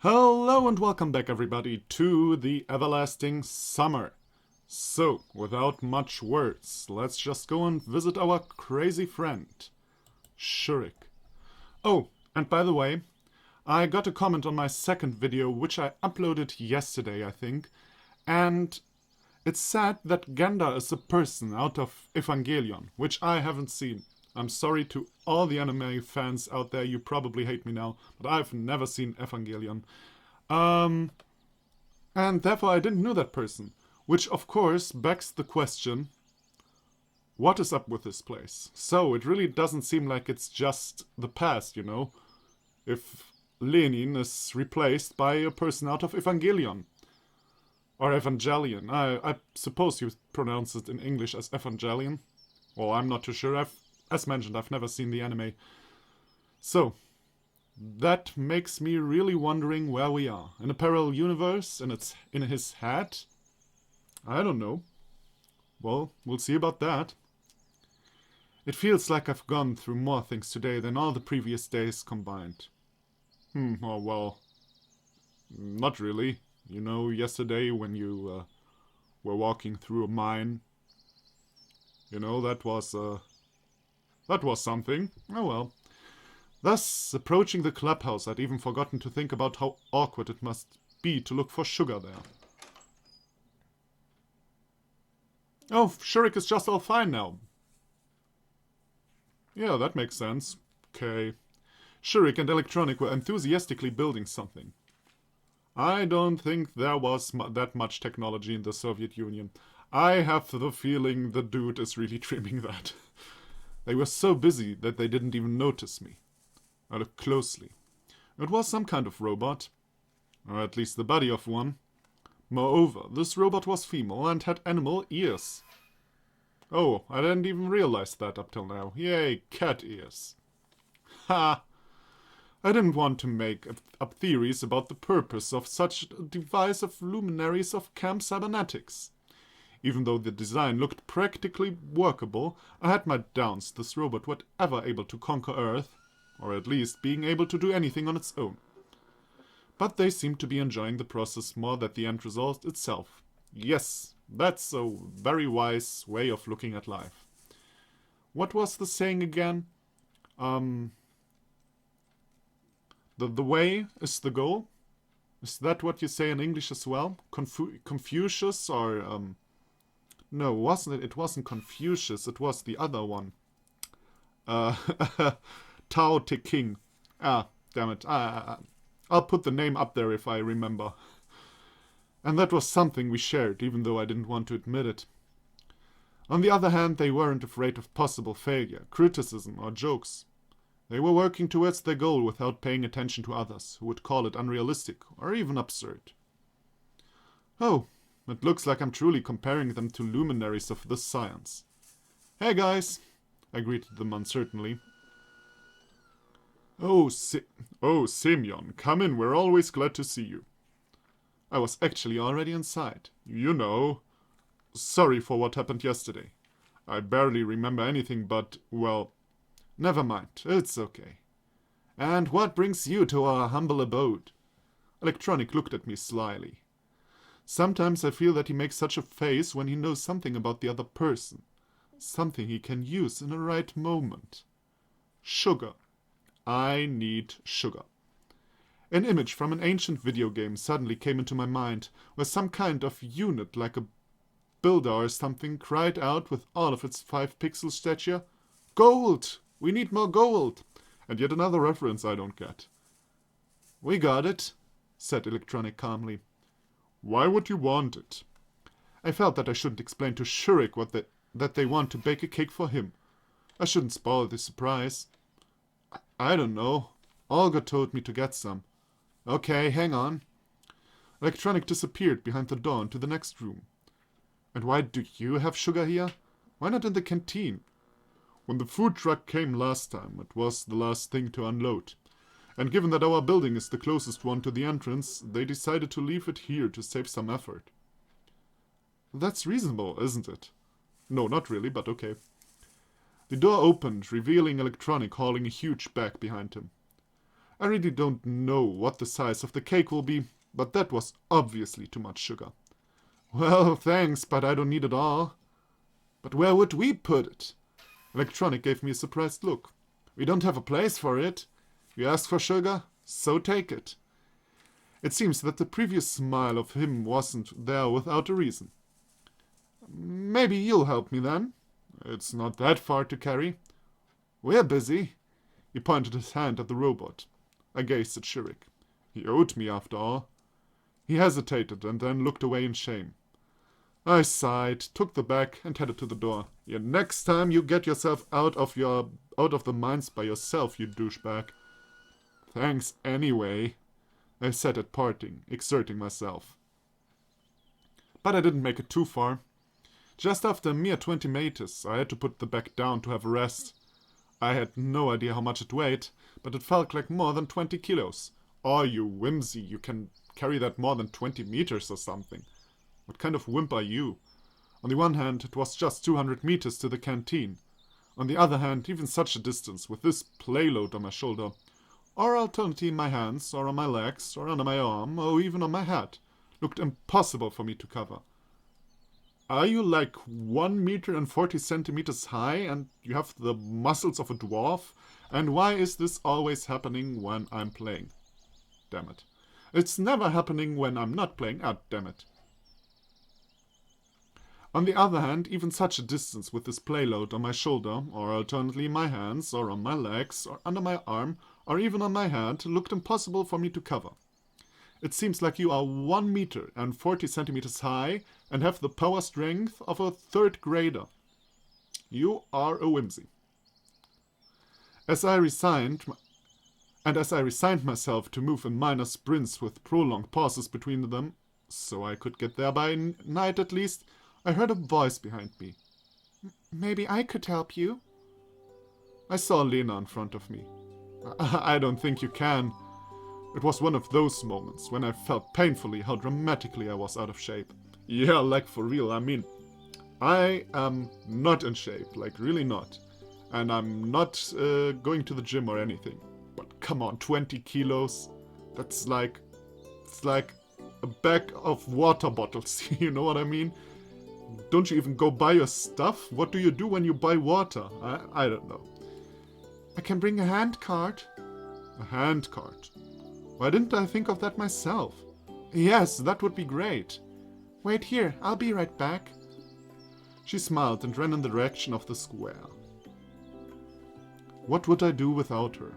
Hello and welcome back everybody to the Everlasting Summer. So, without much words, let's just go and visit our crazy friend, Shurik. Oh, and by the way, I got a comment on my second video, which I uploaded yesterday, I think, and it's sad that Genda is a person out of Evangelion, which I haven't seen. I'm sorry to all the anime fans out there, you probably hate me now, but I've never seen Evangelion. Um, and therefore I didn't know that person. Which of course begs the question, what is up with this place? So it really doesn't seem like it's just the past, you know? If Lenin is replaced by a person out of Evangelion. Or Evangelion. I suppose you pronounce it in English as Evangelion. Well, I'm not too sure. As mentioned, I've never seen the anime. So, that makes me really wondering where we are. In a parallel universe? In his head? I don't know. Well, we'll see about that. It feels like I've gone through more things today than all the previous days combined. Oh well. Not really. You know, yesterday when you were walking through a mine. You know, that was something. Oh well. Thus, approaching the clubhouse, I'd even forgotten to think about how awkward it must be to look for sugar there. Oh, Shurik is just all fine now. Yeah, that makes sense. Okay. Shurik and Electronic were enthusiastically building something. I don't think there was that much technology in the Soviet Union. I have the feeling the dude is really trimming that. They were so busy that they didn't even notice me. I looked closely. It was some kind of robot, or at least the body of one. Moreover, this robot was female and had animal ears. Oh, I didn't even realize that up till now. Yay, cat ears. Ha! I didn't want to make up theories about the purpose of such a device of luminaries of Camp Cybernetics. Even though the design looked practically workable, I had my doubts this robot would ever able to conquer Earth, or at least being able to do anything on its own. But they seemed to be enjoying the process more than the end result itself. Yes, that's a very wise way of looking at life. What was the saying again? The way is the goal? Is that what you say in English as well? Confucius or no, wasn't it? It wasn't Confucius. It was the other one. Uh, Tao Te King. Ah, damn it. I'll put the name up there if I remember. And that was something we shared, even though I didn't want to admit it. On the other hand, they weren't afraid of possible failure, criticism, or jokes. They were working towards their goal without paying attention to others, who would call it unrealistic or even absurd. Oh, it looks like I'm truly comparing them to luminaries of this science. Hey guys, I greeted them uncertainly. Oh, Semyon, come in, we're always glad to see you. I was actually already inside. You know. Sorry for what happened yesterday. I barely remember anything but, well, never mind, it's okay. And what brings you to our humble abode? Electronic looked at me slyly. Sometimes I feel that he makes such a face when he knows something about the other person. Something he can use in the right moment. Sugar. I need sugar. An image from an ancient video game suddenly came into my mind, where some kind of unit, like a builder or something, cried out with all of its 5-pixel stature, "Gold! We need more gold!" And yet another reference I don't get. "We got it," said Electronic calmly. "Why would you want it?" I felt that I shouldn't explain to Shurik that they want to bake a cake for him. I shouldn't spoil the surprise. I don't know. Olga told me to get some. Okay, hang on. Electronic disappeared behind the door into the next room. And why do you have sugar here? Why not in the canteen? When the food truck came last time, it was the last thing to unload. And given that our building is the closest one to the entrance, they decided to leave it here to save some effort. That's reasonable, isn't it? No, not really, but okay. The door opened, revealing Electronic hauling a huge bag behind him. I really don't know what the size of the cake will be, but that was obviously too much sugar. Well, thanks, but I don't need it all. But where would we put it? Electronic gave me a surprised look. We don't have a place for it. You asked for sugar, so take it. It seems that the previous smile of him wasn't there without a reason. Maybe you'll help me then. It's not that far to carry. We're busy. He pointed his hand at the robot. I gazed at Shirik. He owed me after all. He hesitated and then looked away in shame. I sighed, took the bag and headed to the door. Yeah, next time you get yourself out of the mines by yourself, you douchebag. Thanks anyway, I said at parting, exerting myself. But I didn't make it too far. Just after a mere 20 meters, I had to put the bag down to have a rest. I had no idea how much it weighed, but it felt like more than 20 kilos. Oh, you whimsy, you can carry that more than 20 meters or something. What kind of wimp are you? On the one hand, it was just 200 meters to the canteen. On the other hand, even such a distance, with this payload on my shoulder, or alternatively in my hands, or on my legs, or under my arm, or even on my head, looked impossible for me to cover. Are you like 1 meter and 40 centimeters high, and you have the muscles of a dwarf? And why is this always happening when I'm playing? Damn it. It's never happening when I'm not playing. Ah, damn it. On the other hand, even such a distance with this payload on my shoulder, or alternately in my hands, or on my legs, or under my arm, or even on my head, looked impossible for me to cover. It seems like you are 1 meter and 40 centimeters high and have the power strength of a third grader. You are a whimsy. As I resigned myself to move in minor sprints with prolonged pauses between them, so I could get there by night at least, I heard a voice behind me. Maybe I could help you? I saw Lena in front of me. I don't think you can. It was one of those moments when I felt painfully how dramatically I was out of shape. Yeah, like for real, I mean, I am not in shape, like really not. And I'm not going to the gym or anything. But come on, 20 kilos? It's like a bag of water bottles, you know what I mean? Don't you even go buy your stuff? What do you do when you buy water? I don't know. I can bring a hand cart. A hand cart? Why didn't I think of that myself? Yes, that would be great. Wait here, I'll be right back. She smiled and ran in the direction of the square. What would I do without her?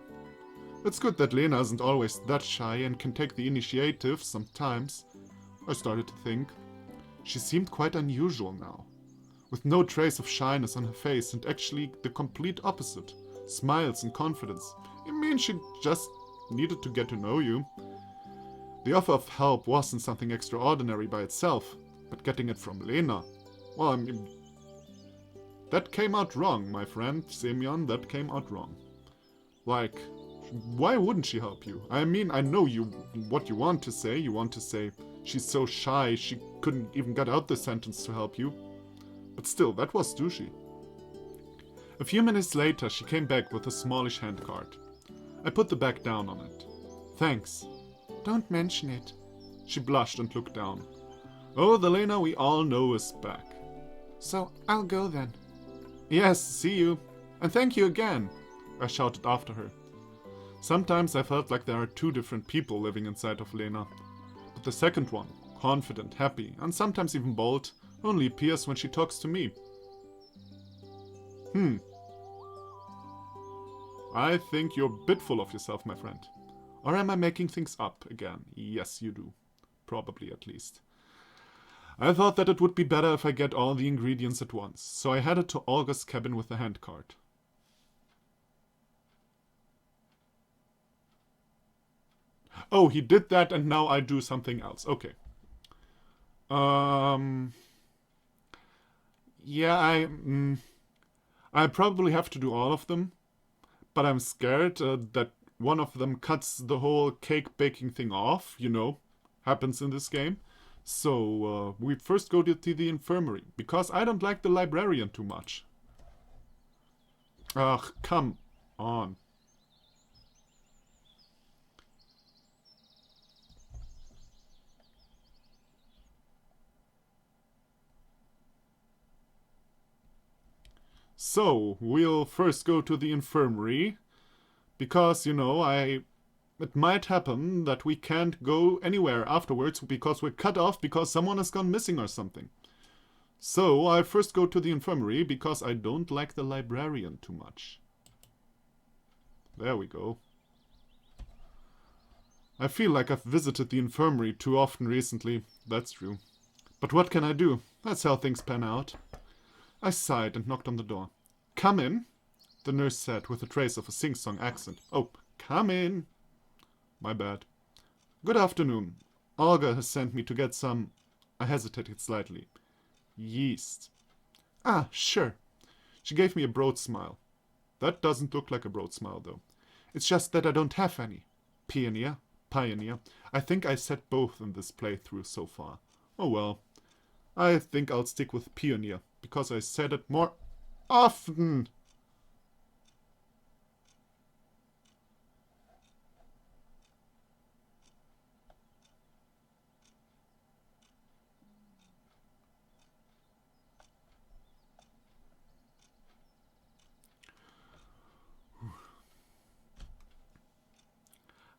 It's good that Lena isn't always that shy and can take the initiative sometimes. I started to think. She seemed quite unusual now, with no trace of shyness on her face and actually the complete opposite. Smiles and confidence. I mean, she just needed to get to know you. The offer of help wasn't something extraordinary by itself, but getting it from Lena, well, I mean, that came out wrong, my friend, Semyon, that came out wrong. Like, why wouldn't she help you? I mean, I know what you want to say. You want to say, she's so shy, she couldn't even get out the sentence to help you. But still, that was douchey. A few minutes later, she came back with a smallish handcart. I put the bag down on it. Thanks. Don't mention it. She blushed and looked down. Oh, the Lena we all know is back. So, I'll go then. Yes, see you. And thank you again, I shouted after her. Sometimes I felt like there are two different people living inside of Lena. But the second one, confident, happy, and sometimes even bold, only appears when she talks to me. I think you're a bit full of yourself, my friend. Or am I making things up again? Yes, you do. Probably, at least. I thought that it would be better if I get all the ingredients at once, so I headed to Olga's cabin with the handcart. Oh, he did that and now I do something else. Okay. Yeah, I probably have to do all of them, but I'm scared that one of them cuts the whole cake baking thing off, you know, happens in this game. So, we first go to the infirmary, because I don't like the librarian too much. Ugh, come on. So, we'll first go to the infirmary, because, it might happen that we can't go anywhere afterwards because we're cut off because someone has gone missing or something. So, I first go to the infirmary because I don't like the librarian too much. There we go. I feel like I've visited the infirmary too often recently. That's true. But what can I do? That's how things pan out. I sighed and knocked on the door. Come in, the nurse said with a trace of a sing-song accent. Oh, come in. My bad. Good afternoon. Olga has sent me to get some... I hesitated slightly. Yeast. Ah, sure. She gave me a broad smile. That doesn't look like a broad smile, though. It's just that I don't have any. Pioneer. I think I said both in this playthrough so far. Oh well. I think I'll stick with Pioneer, because I said it more often.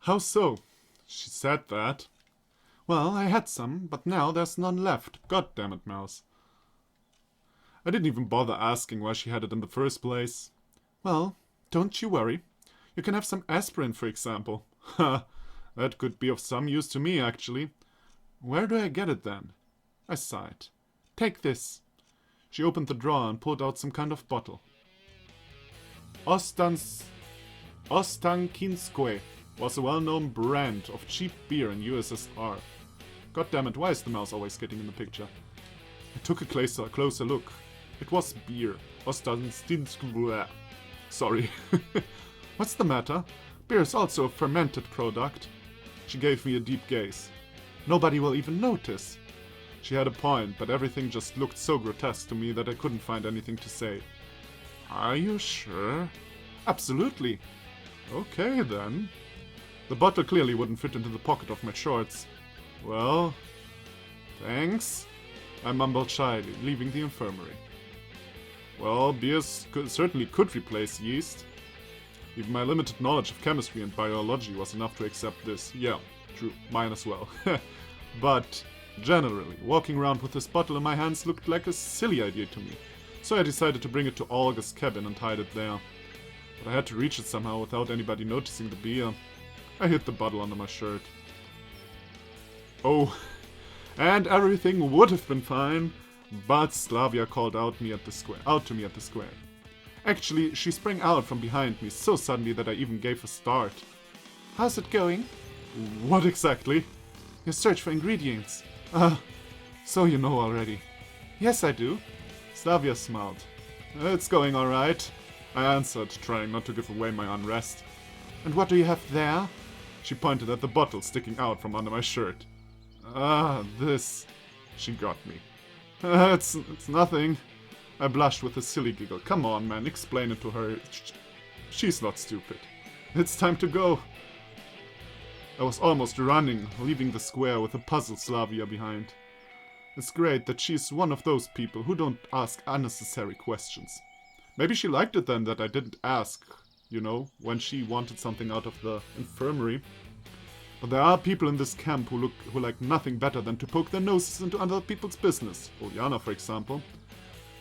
How so? She said that. Well, I had some, but now there's none left. God damn it, Mouse. I didn't even bother asking why she had it in the first place. Well, don't you worry. You can have some aspirin, for example. Ha, that could be of some use to me, actually. Where do I get it, then? I sighed. Take this. She opened the drawer and pulled out some kind of bottle. Ostankinskoe was a well-known brand of cheap beer in USSR. God damn it, why is the mouse always getting in the picture? I took a closer look. It was beer. Ostankinskoe. Sorry. What's the matter? Beer is also a fermented product. She gave me a deep gaze. Nobody will even notice. She had a point, but everything just looked so grotesque to me that I couldn't find anything to say. Are you sure? Absolutely. Okay, then. The bottle clearly wouldn't fit into the pocket of my shorts. Well, thanks, I mumbled shyly, leaving the infirmary. Well, beers certainly could replace yeast. Even my limited knowledge of chemistry and biology was enough to accept this. Yeah, true, mine as well. But, generally, walking around with this bottle in my hands looked like a silly idea to me, so I decided to bring it to Olga's cabin and hide it there. But I had to reach it somehow without anybody noticing the beer. I hid the bottle under my shirt. Oh, and everything would have been fine, but Slavia called out to me at the square. Actually, she sprang out from behind me so suddenly that I even gave a start. How's it going? What exactly? Your search for ingredients. So you know already. Yes, I do. Slavia smiled. It's going alright, I answered, trying not to give away my unrest. And what do you have there? She pointed at the bottle sticking out from under my shirt. This. She got me. It's nothing. I blushed with a silly giggle. Come on, man, explain it to her. She's not stupid. It's time to go. I was almost running, leaving the square with a puzzled Slavia behind. It's great that she's one of those people who don't ask unnecessary questions. Maybe she liked it then that I didn't ask, when she wanted something out of the infirmary. But there are people in this camp who like nothing better than to poke their noses into other people's business. Uljana, for example.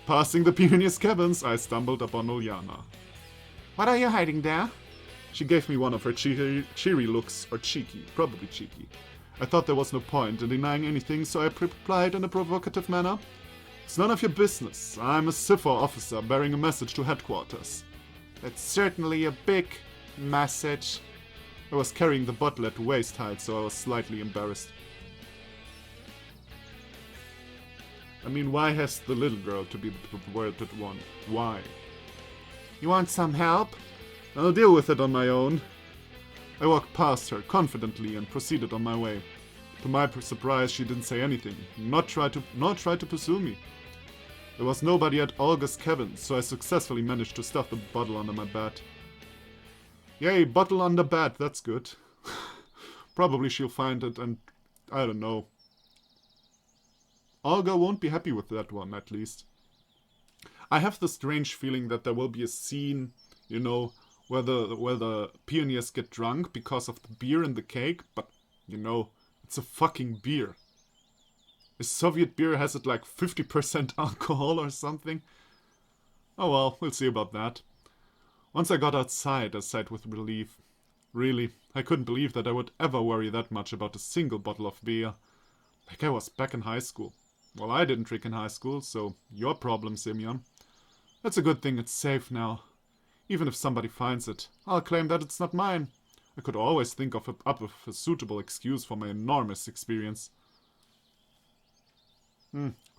Passing the Pioneer's cabins, I stumbled upon Uljana. What are you hiding there? She gave me one of her cheery looks, or cheeky, probably cheeky. I thought there was no point in denying anything, so I replied in a provocative manner. It's none of your business. I'm a SIFOR officer bearing a message to headquarters. That's certainly a big message. I was carrying the bottle at waist height, so I was slightly embarrassed. I mean, why has the little girl to be the perverted one? Why? You want some help? I'll deal with it on my own. I walked past her confidently and proceeded on my way. To my surprise, she didn't say anything, nor try to pursue me. There was nobody at Olga's cabin, so I successfully managed to stuff the bottle under my bed. Yay, bottle under bed, that's good. Probably she'll find it and... I don't know. Olga won't be happy with that one, at least. I have the strange feeling that there will be a scene, you know, where the pioneers get drunk because of the beer in the cake, but, you know, it's a fucking beer. A Soviet beer has it like 50% alcohol or something. Oh well, we'll see about that. Once I got outside, I sighed with relief. Really, I couldn't believe that I would ever worry that much about a single bottle of beer. Like I was back in high school. Well, I didn't drink in high school, so your problem, Simeon. It's a good thing it's safe now. Even if somebody finds it, I'll claim that it's not mine. I could always think of a suitable excuse for my enormous experience.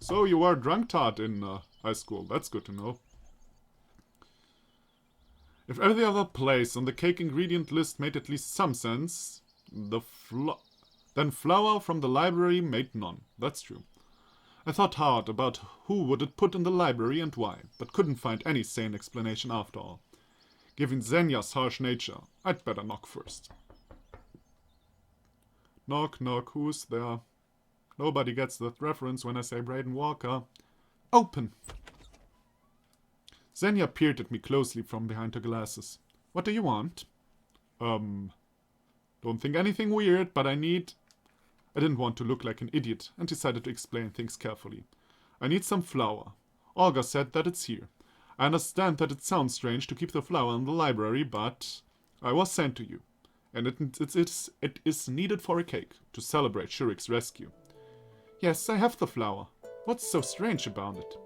So you were drunk tart in high school. That's good to know. If every other place on the cake ingredient list made at least some sense, then flour from the library made none. That's true. I thought hard about who would it put in the library and why, but couldn't find any sane explanation after all. Given Zenya's harsh nature, I'd better knock first. Knock, knock, who's there? Nobody gets that reference when I say Braden Walker. Open! Zenya peered at me closely from behind her glasses. What do you want? Don't think anything weird, but I didn't want to look like an idiot and decided to explain things carefully. I need some flour. Olga said that it's here. I understand that it sounds strange to keep the flour in the library, but I was sent to you. And it is needed for a cake, to celebrate Shurik's rescue. Yes, I have the flour. What's so strange about it?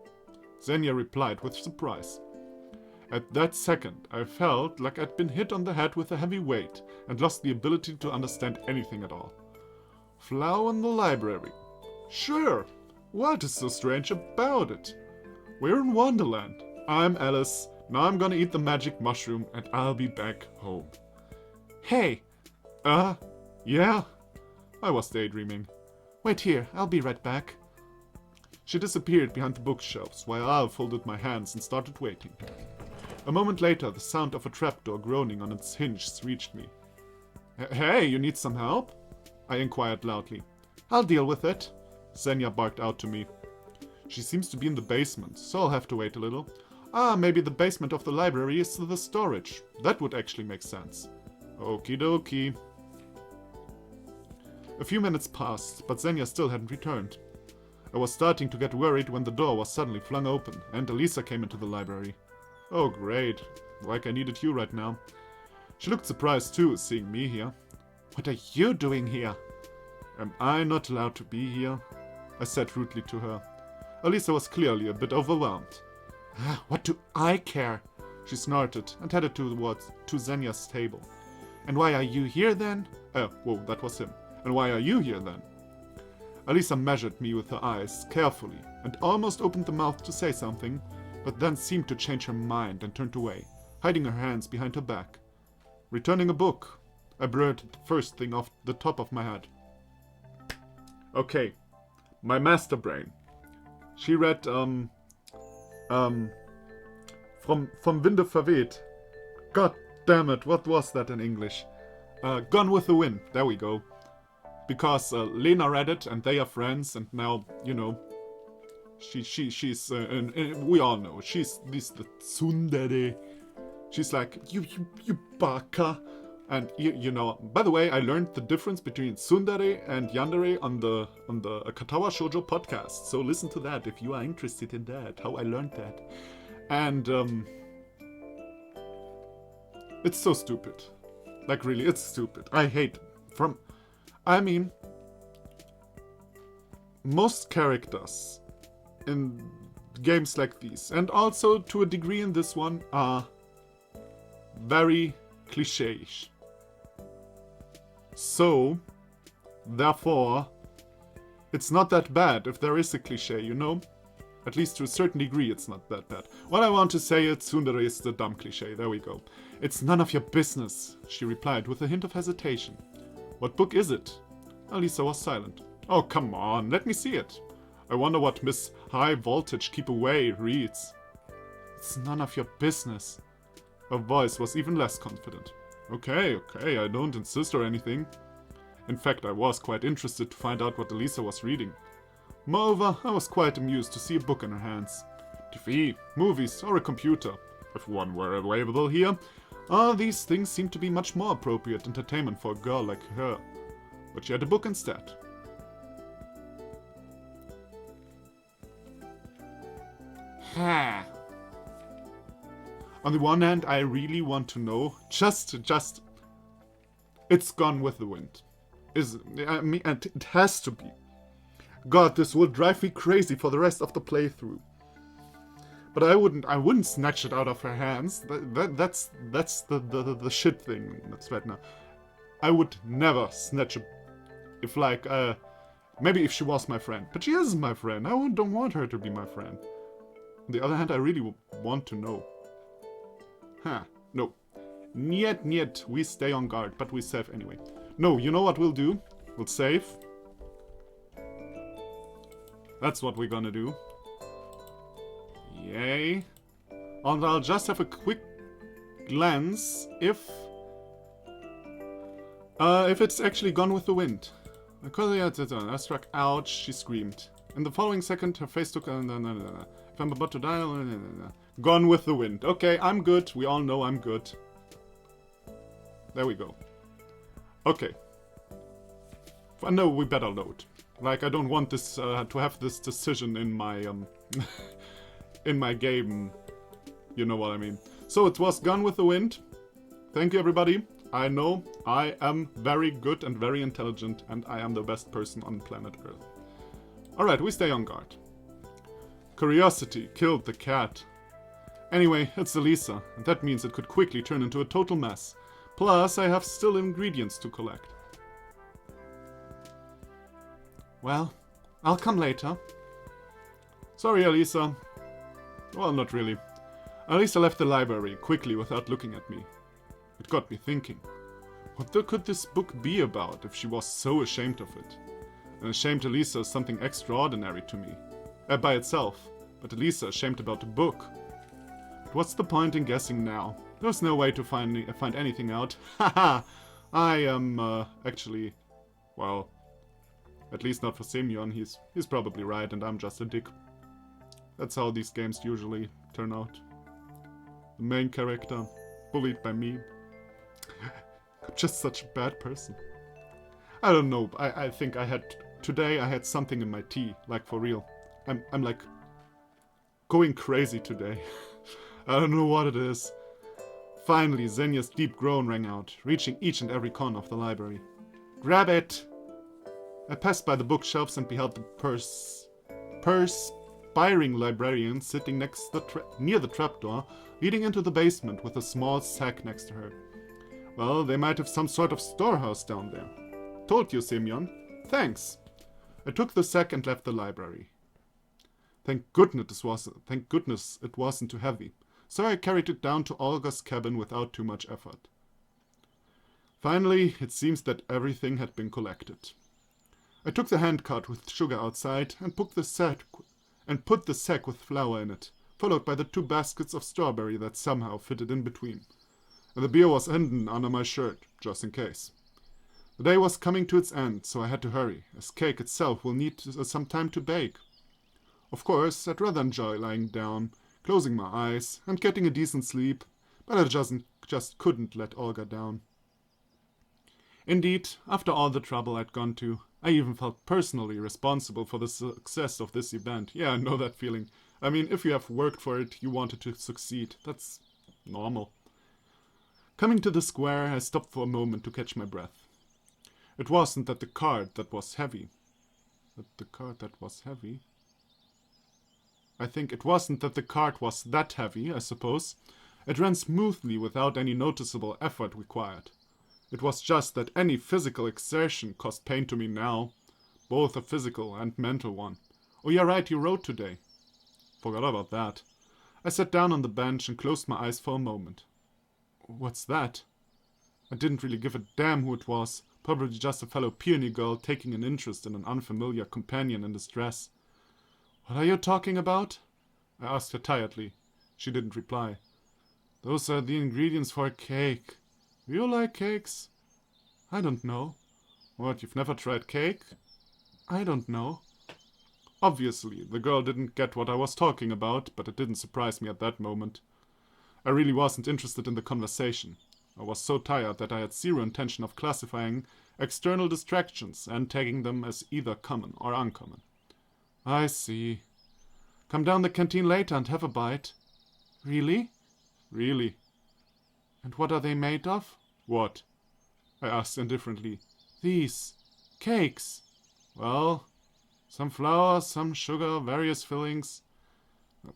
Zenya replied with surprise. At that second, I felt like I'd been hit on the head with a heavy weight and lost the ability to understand anything at all. Flour in the library. Sure. What is so strange about it? We're in Wonderland. I'm Alice. Now I'm gonna eat the magic mushroom and I'll be back home. Hey! Yeah? I was daydreaming. Wait here, I'll be right back. She disappeared behind the bookshelves while I folded my hands and started waiting. A moment later, the sound of a trapdoor groaning on its hinges reached me. Hey, you need some help? I inquired loudly. I'll deal with it, Zenya barked out to me. She seems to be in the basement, so I'll have to wait a little. Maybe the basement of the library is the storage. That would actually make sense. Okie dokie. A few minutes passed, but Zenya still hadn't returned. I was starting to get worried when the door was suddenly flung open, and Elisa came into the library. Oh great, like I needed you right now. She looked surprised too, seeing me here. What are you doing here? Am I not allowed to be here? I said rudely to her. Elisa was clearly a bit overwhelmed. What do I care? She snorted and headed to Zenya's table. And why are you here then? Whoa, that was him. And why are you here then? Elisa measured me with her eyes, carefully, and almost opened the mouth to say something, but then seemed to change her mind and turned away, hiding her hands behind her back. Returning a book, I blurted the first thing off the top of my head. Okay, my master brain. She read, Vom Winde verweht. God damn it, what was that in English? Gone with the Wind, there we go. Because Lena read it and they are friends, and now, you know, she's we all know, she's the tsundere. She's like, you baka. And you know, by the way, I learned the difference between tsundere and yandere on the Katawa Shoujo podcast. So listen to that if you are interested in that, how I learned that. And it's so stupid. Like really, it's stupid. I hate it. Most characters in games like these, and also to a degree in this one, are very cliché-ish. So, therefore, it's not that bad if there is a cliché, you know? At least to a certain degree, it's not that bad. What I want to say is tsundere is the dumb cliché. There we go. It's none of your business, she replied with a hint of hesitation. What book is it? Elisa was silent. Oh, come on, let me see it. I wonder what Miss High Voltage Keep Away reads. It's none of your business. Her voice was even less confident. Okay, I don't insist or anything. In fact, I was quite interested to find out what Elisa was reading. Moreover, I was quite amused to see a book in her hands. TV, movies, or a computer, if one were available here. All these things seem to be much more appropriate entertainment for a girl like her. But she had a book instead. Ha. On the one hand, I really want to know, just, it's Gone with the Wind. And it has to be. God, this will drive me crazy for the rest of the playthrough. But I wouldn't snatch it out of her hands. That's the shit thing. That's right now. I would never snatch it. If like, maybe if she was my friend. But she isn't my friend. I don't want her to be my friend. On the other hand, I really want to know. Huh. No. Niet. We stay on guard, but we save anyway. No, you know what we'll do? We'll save. That's what we're gonna do. Yay. And I'll just have a quick glance if it's actually Gone with the Wind. I struck. Ouch, she screamed. In the following second, her face took... If I'm about to die... Gone with the Wind. Okay, I'm good. We all know I'm good. There we go. Okay. No, we better load. Like, I don't want this to have this decision in my in my game. You know what I mean. So it was Gone with the Wind. Thank you, everybody. I know I am very good and very intelligent, and I am the best person on planet Earth. Alright, we stay on guard. Curiosity killed the cat. Anyway, it's Elisa, and that means it could quickly turn into a total mess. Plus, I have still ingredients to collect. Well, I'll come later. Sorry, Elisa. Well, not really. Elisa left the library quickly without looking at me. It got me thinking. What could this book be about if she was so ashamed of it? And ashamed Elisa is something extraordinary to me. By itself. But Elisa ashamed about a book. But what's the point in guessing now? There's no way to find anything out. Haha! I am, actually... Well... At least not for Semyon. He's probably right and I'm just a dick. That's how these games usually turn out. The main character, bullied by me. I'm just such a bad person. I don't know, I think today I had something in my tea, like for real. I'm like going crazy today. I don't know what it is. Finally, Xenia's deep groan rang out, reaching each and every corner of the library. Grab it! I passed by the bookshelves and beheld the perspiring librarian sitting near the trapdoor, leading into the basement with a small sack next to her. Well, they might have some sort of storehouse down there. Told you, Semyon. Thanks. I took the sack and left the library. Thank goodness it wasn't too heavy, so I carried it down to Olga's cabin without too much effort. Finally, it seems that everything had been collected. I took the handcart with sugar outside and put the sack with flour in it, followed by the 2 baskets of strawberry that somehow fitted in between. And the beer was hidden under my shirt, just in case. The day was coming to its end, so I had to hurry, as cake itself will need some time to bake. Of course, I'd rather enjoy lying down, closing my eyes, and getting a decent sleep, but I just couldn't let Olga down. Indeed, after all the trouble I'd gone to, I even felt personally responsible for the success of this event. Yeah, I know that feeling. I mean, if you have worked for it, you wanted to succeed. That's normal. Coming to the square, I stopped for a moment to catch my breath. It wasn't that the cart that was heavy. I think it wasn't that the cart was that heavy, I suppose. It ran smoothly without any noticeable effort required. It was just that any physical exertion caused pain to me now. Both a physical and mental one. Oh, you're right, you rode today. Forgot about that. I sat down on the bench and closed my eyes for a moment. What's that? I didn't really give a damn who it was. Probably just a fellow peony girl taking an interest in an unfamiliar companion in distress. What are you talking about? I asked her tiredly. She didn't reply. Those are the ingredients for a cake. Do you like cakes? I don't know. What, you've never tried cake? I don't know. Obviously, the girl didn't get what I was talking about, but it didn't surprise me at that moment. I really wasn't interested in the conversation. I was so tired that I had zero intention of classifying external distractions and tagging them as either common or uncommon. I see. Come down the canteen later and have a bite. Really? Really. And what are they made of? What? I asked indifferently. These. Cakes. Well, some flour, some sugar, various fillings.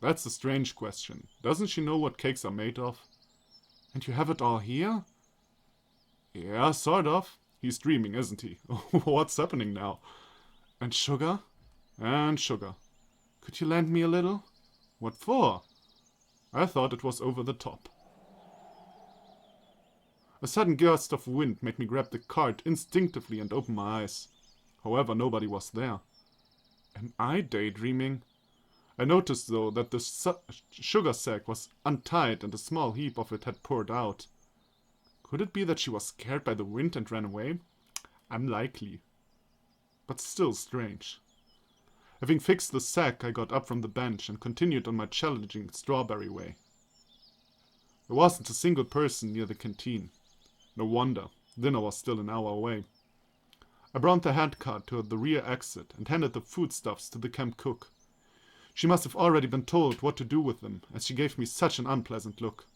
That's a strange question. Doesn't she know what cakes are made of? And you have it all here? Yeah, sort of. He's dreaming, isn't he? What's happening now? And sugar? And sugar. Could you lend me a little? What for? I thought it was over the top. A sudden gust of wind made me grab the cart instinctively and open my eyes. However, nobody was there. Am I daydreaming? I noticed, though, that the sugar sack was untied and a small heap of it had poured out. Could it be that she was scared by the wind and ran away? Unlikely. But still strange. Having fixed the sack, I got up from the bench and continued on my challenging strawberry way. There wasn't a single person near the canteen. No wonder. Dinner was still an hour away. I brought the handcart to the rear exit and handed the foodstuffs to the camp cook. She must have already been told what to do with them, as she gave me such an unpleasant look.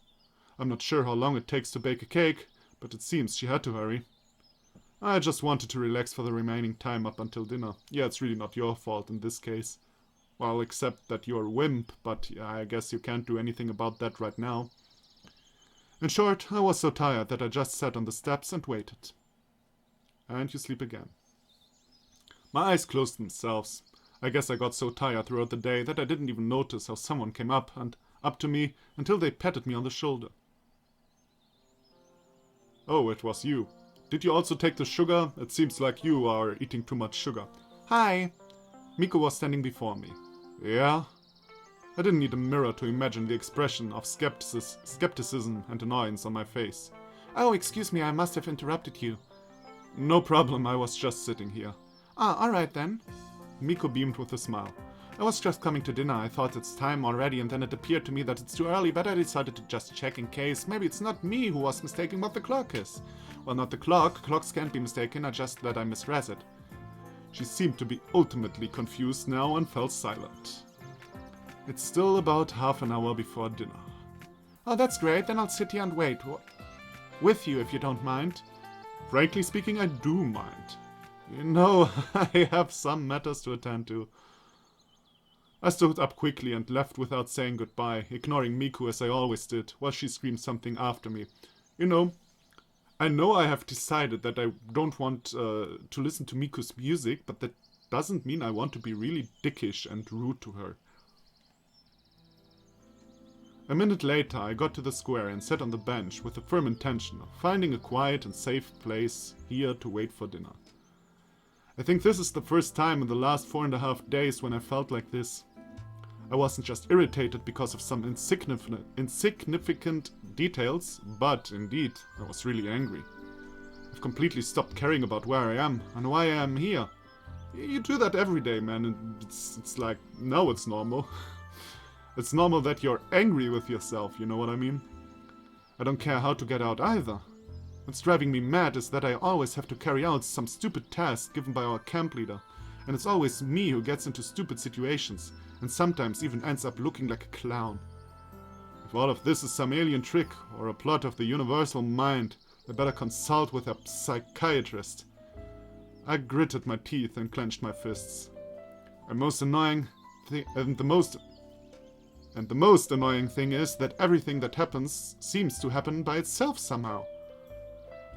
I'm not sure how long it takes to bake a cake, but it seems she had to hurry. I just wanted to relax for the remaining time up until dinner. Yeah, it's really not your fault in this case. Well, except that you're a wimp, but I guess you can't do anything about that right now. In short, I was so tired that I just sat on the steps and waited. And you sleep again. My eyes closed themselves. I guess I got so tired throughout the day that I didn't even notice how someone came up to me until they patted me on the shoulder. Oh, it was you. Did you also take the sugar? It seems like you are eating too much sugar. Hi! Miko was standing before me. Yeah? I didn't need a mirror to imagine the expression of skepticism and annoyance on my face. Oh, excuse me, I must have interrupted you. No problem, I was just sitting here. Ah, alright then. Miko beamed with a smile. I was just coming to dinner. I thought it's time already, and then it appeared to me that it's too early, but I decided to just check in case. Maybe it's not me who was mistaken what the clock is. Well, not the clock. Clocks can't be mistaken, just that I misread it. She seemed to be ultimately confused now and fell silent. It's still about half an hour before dinner. Oh, that's great. Then I'll sit here and wait. With you, if you don't mind. Frankly speaking, I do mind. You know, I have some matters to attend to. I stood up quickly and left without saying goodbye, ignoring Miku as I always did, while she screamed something after me. You know, I know I have decided that I don't want to listen to Miku's music, but that doesn't mean I want to be really dickish and rude to her. A minute later, I got to the square and sat on the bench with the firm intention of finding a quiet and safe place here to wait for dinner. I think this is the first time in the last 4.5 days when I felt like this. I wasn't just irritated because of some insignificant details, but indeed, I was really angry. I've completely stopped caring about where I am and why I am here. You do that every day, man, and it's like, now it's normal. It's normal that you're angry with yourself, you know what I mean? I don't care how to get out either. What's driving me mad is that I always have to carry out some stupid task given by our camp leader, and it's always me who gets into stupid situations, and sometimes even ends up looking like a clown. If all of this is some alien trick, or a plot of the universal mind, I better consult with a psychiatrist. I gritted my teeth and clenched my fists. The most annoying thing is that everything that happens seems to happen by itself somehow.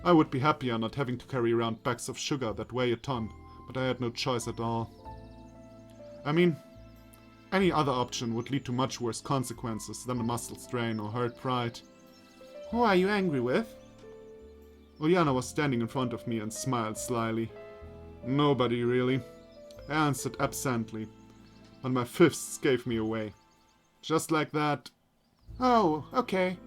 I would be happier not having to carry around bags of sugar that weigh a ton, but I had no choice at all. I mean, any other option would lead to much worse consequences than a muscle strain or hurt pride. Who are you angry with? Uliana was standing in front of me and smiled slyly. Nobody, really. I answered absently, but my fists gave me away. Just like that. Oh, okay.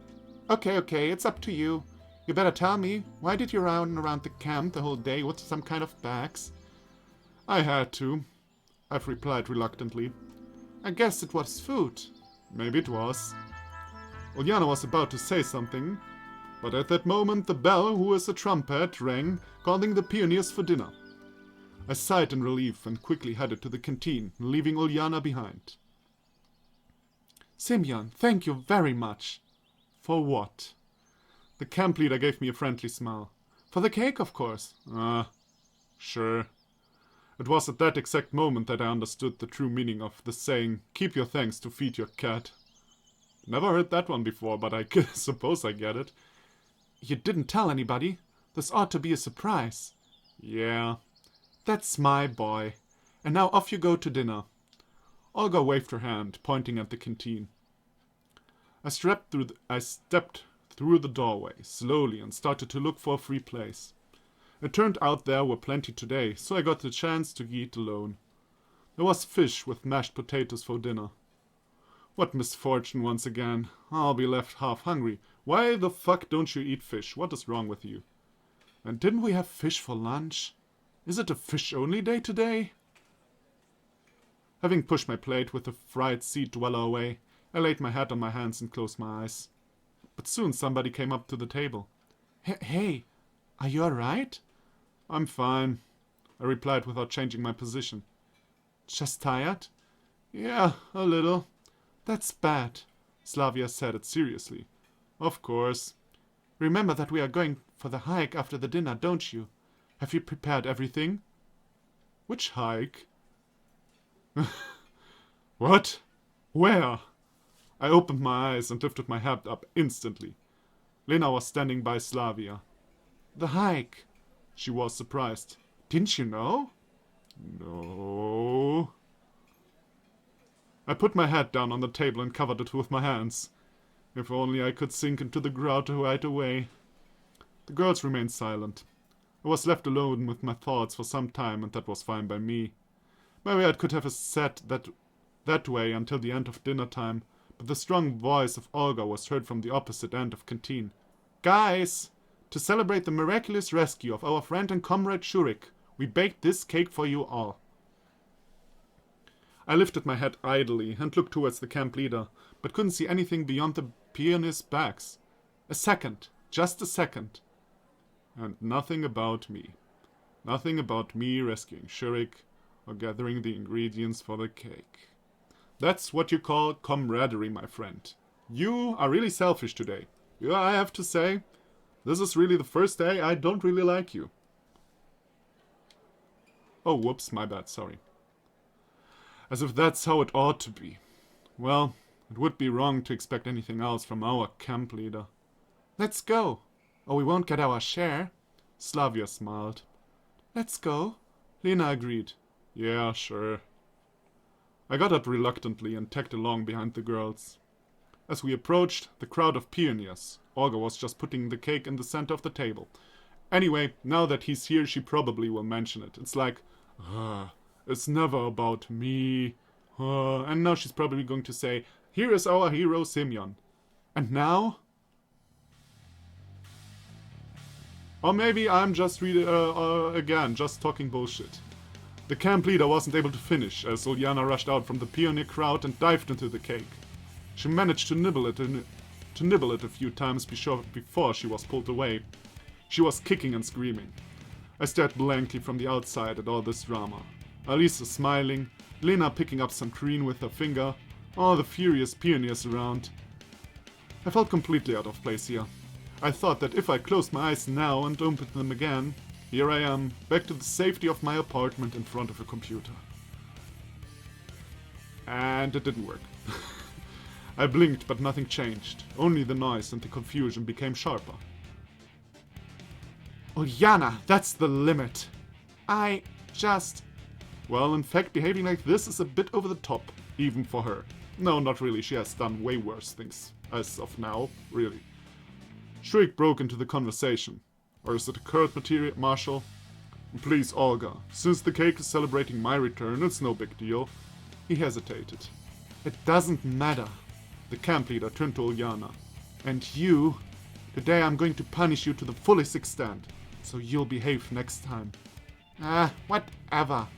Okay, it's up to you. You better tell me, why did you run around the camp the whole day with some kind of bags? I had to. I've replied reluctantly. I guess it was food. Maybe it was. Uljana was about to say something, but at that moment the bell, who is a trumpet, rang, calling the pioneers for dinner. I sighed in relief and quickly headed to the canteen, leaving Uljana behind. Semyon, thank you very much. For what? The camp leader gave me a friendly smile. For the cake, of course. Sure. It was at that exact moment that I understood the true meaning of the saying, keep your thanks to feed your cat. Never heard that one before, but I suppose I get it. You didn't tell anybody? This ought to be a surprise. Yeah. That's my boy. And now off you go to dinner. Olga waved her hand, pointing at the canteen. I stepped through the doorway, slowly, and started to look for a free place. It turned out there were plenty today, so I got the chance to eat alone. There was fish with mashed potatoes for dinner. What misfortune once again. I'll be left half hungry. Why the fuck don't you eat fish? What is wrong with you? And didn't we have fish for lunch? Is it a fish-only day today? Having pushed my plate with the fried sea dweller away, I laid my head on my hands and closed my eyes. But soon somebody came up to the table. Hey, are you alright? I'm fine, I replied without changing my position. Just tired? Yeah, a little. That's bad. Slavia said it seriously. Of course. Remember that we are going for the hike after the dinner, don't you? Have you prepared everything? Which hike? What? Where? I opened my eyes and lifted my head up instantly. Lena was standing by Slavia. The hike. She was surprised. Didn't you know? No. I put my head down on the table and covered it with my hands. If only I could sink into the crowd right away. The girls remained silent. I was left alone with my thoughts for some time, and that was fine by me. Maybe I could have sat that way until the end of dinner time, but the strong voice of Olga was heard from the opposite end of canteen. Guys! To celebrate the miraculous rescue of our friend and comrade Shurik, we baked this cake for you all. I lifted my head idly and looked towards the camp leader, but couldn't see anything beyond the pioneers' backs. A second, just a second. And nothing about me. Nothing about me rescuing Shurik or gathering the ingredients for the cake. That's what you call camaraderie, my friend. You are really selfish today. Yeah, I have to say, this is really the first day I don't really like you. Oh, whoops, my bad, sorry. As if that's how it ought to be. Well, it would be wrong to expect anything else from our camp leader. Let's go, or we won't get our share. Slavia smiled. Let's go, Lena agreed. Yeah, sure. I got up reluctantly and tagged along behind the girls. As we approached the crowd of pioneers, Olga was just putting the cake in the center of the table. Anyway, now that he's here, she probably will mention it. It's like, it's never about me. And now she's probably going to say, here is our hero Semyon. And now? Or maybe I'm just again, just talking bullshit. The camp leader wasn't able to finish as Uljana rushed out from the pioneer crowd and dived into the cake. She managed to nibble it a few times before she was pulled away. She was kicking and screaming. I stared blankly from the outside at all this drama. Alisa smiling, Lena picking up some cream with her finger, all the furious pioneers around. I felt completely out of place here. I thought that if I closed my eyes now and opened them again, here I am, back to the safety of my apartment in front of a computer. And it didn't work. I blinked, but nothing changed. Only the noise and the confusion became sharper. Uljana, that's the limit. Well, in fact, behaving like this is a bit over the top, even for her. No, not really. She has done way worse things, as of now, really. Shurik broke into the conversation. Or is it a current material, Marshall? Please, Olga, since the cake is celebrating my return, it's no big deal. He hesitated. It doesn't matter. The camp leader turned to Uljana. And you, today I'm going to punish you to the fullest extent, so you'll behave next time. Whatever.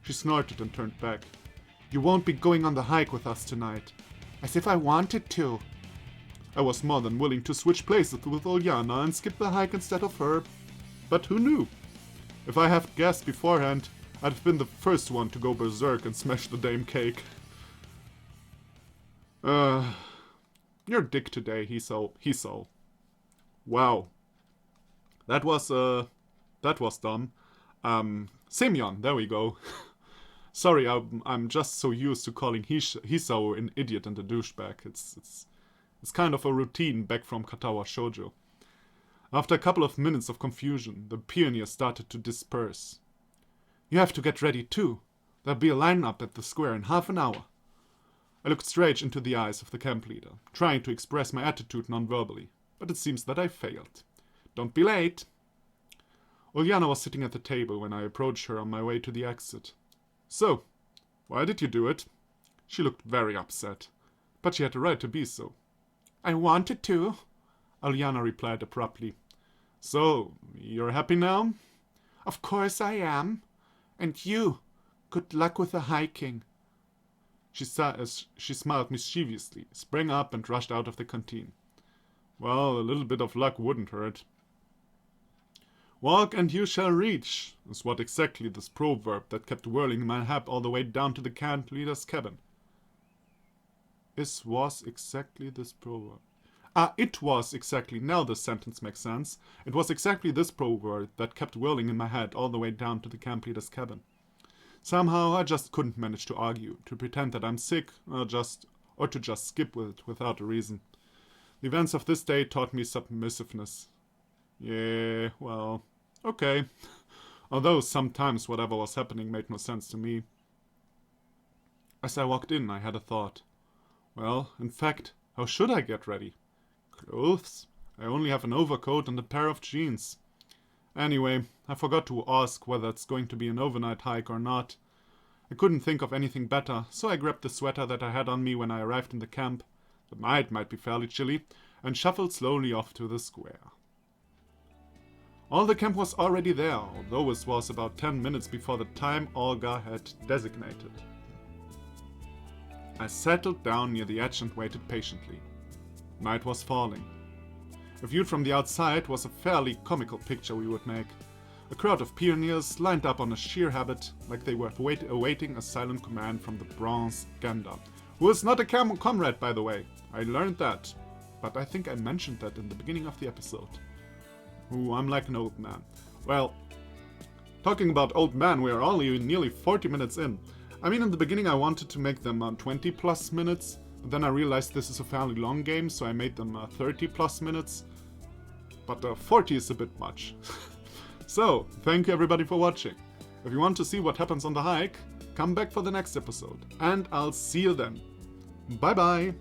She snorted and turned back. You won't be going on the hike with us tonight. As if I wanted to. I was more than willing to switch places with Uljana and skip the hike instead of her. But who knew? If I had guessed beforehand, I'd have been the first one to go berserk and smash the damn cake. You're a dick today, Hiso. Wow. That was dumb. Semyon, there we go. Sorry, I'm just so used to calling Hiso an idiot and a douchebag. It's kind of a routine back from Katawa Shoujo. After a couple of minutes of confusion, the pioneers started to disperse. You have to get ready too. There'll be a lineup at the square in half an hour. I looked straight into the eyes of the camp leader, trying to express my attitude non-verbally, but it seems that I failed. Don't be late. Uljana was sitting at the table when I approached her on my way to the exit. So, why did you do it? She looked very upset, but she had the right to be so. I wanted to, Uljana replied abruptly. So, you're happy now? Of course I am. And you, good luck with the hiking. She smiled mischievously, sprang up and rushed out of the canteen. Well, a little bit of luck wouldn't hurt. Walk and you shall reach, is what exactly this proverb that kept whirling in my head all the way down to the camp leader's cabin. It was exactly, now the sentence makes sense. It was exactly this proverb that kept whirling in my head all the way down to the camp leader's cabin. Somehow I just couldn't manage to argue, to pretend that I'm sick, or to just skip with it without a reason. The events of this day taught me submissiveness. Yeah, well, okay. Although sometimes whatever was happening made no sense to me. As I walked in, I had a thought. Well, in fact, how should I get ready? Clothes? I only have an overcoat and a pair of jeans. Anyway, I forgot to ask whether it's going to be an overnight hike or not. I couldn't think of anything better, so I grabbed the sweater that I had on me when I arrived in the camp. The night might be fairly chilly, and shuffled slowly off to the square. All the camp was already there, although it was about 10 minutes before the time Olga had designated. I settled down near the edge and waited patiently. Night was falling. Viewed from the outside was a fairly comical picture we would make. A crowd of pioneers lined up on a sheer habit, like they were awaiting a silent command from the bronze Ganda, who is not a comrade, by the way. I learned that, but I think I mentioned that in the beginning of the episode. Ooh, I'm like an old man. Well, talking about old man, we are only nearly 40 minutes in. I mean, in the beginning I wanted to make them 20 plus minutes, but then I realized this is a fairly long game, so I made them 30 plus minutes. But 40 is a bit much. So, thank you everybody for watching. If you want to see what happens on the hike, come back for the next episode, and I'll see you then. Bye bye!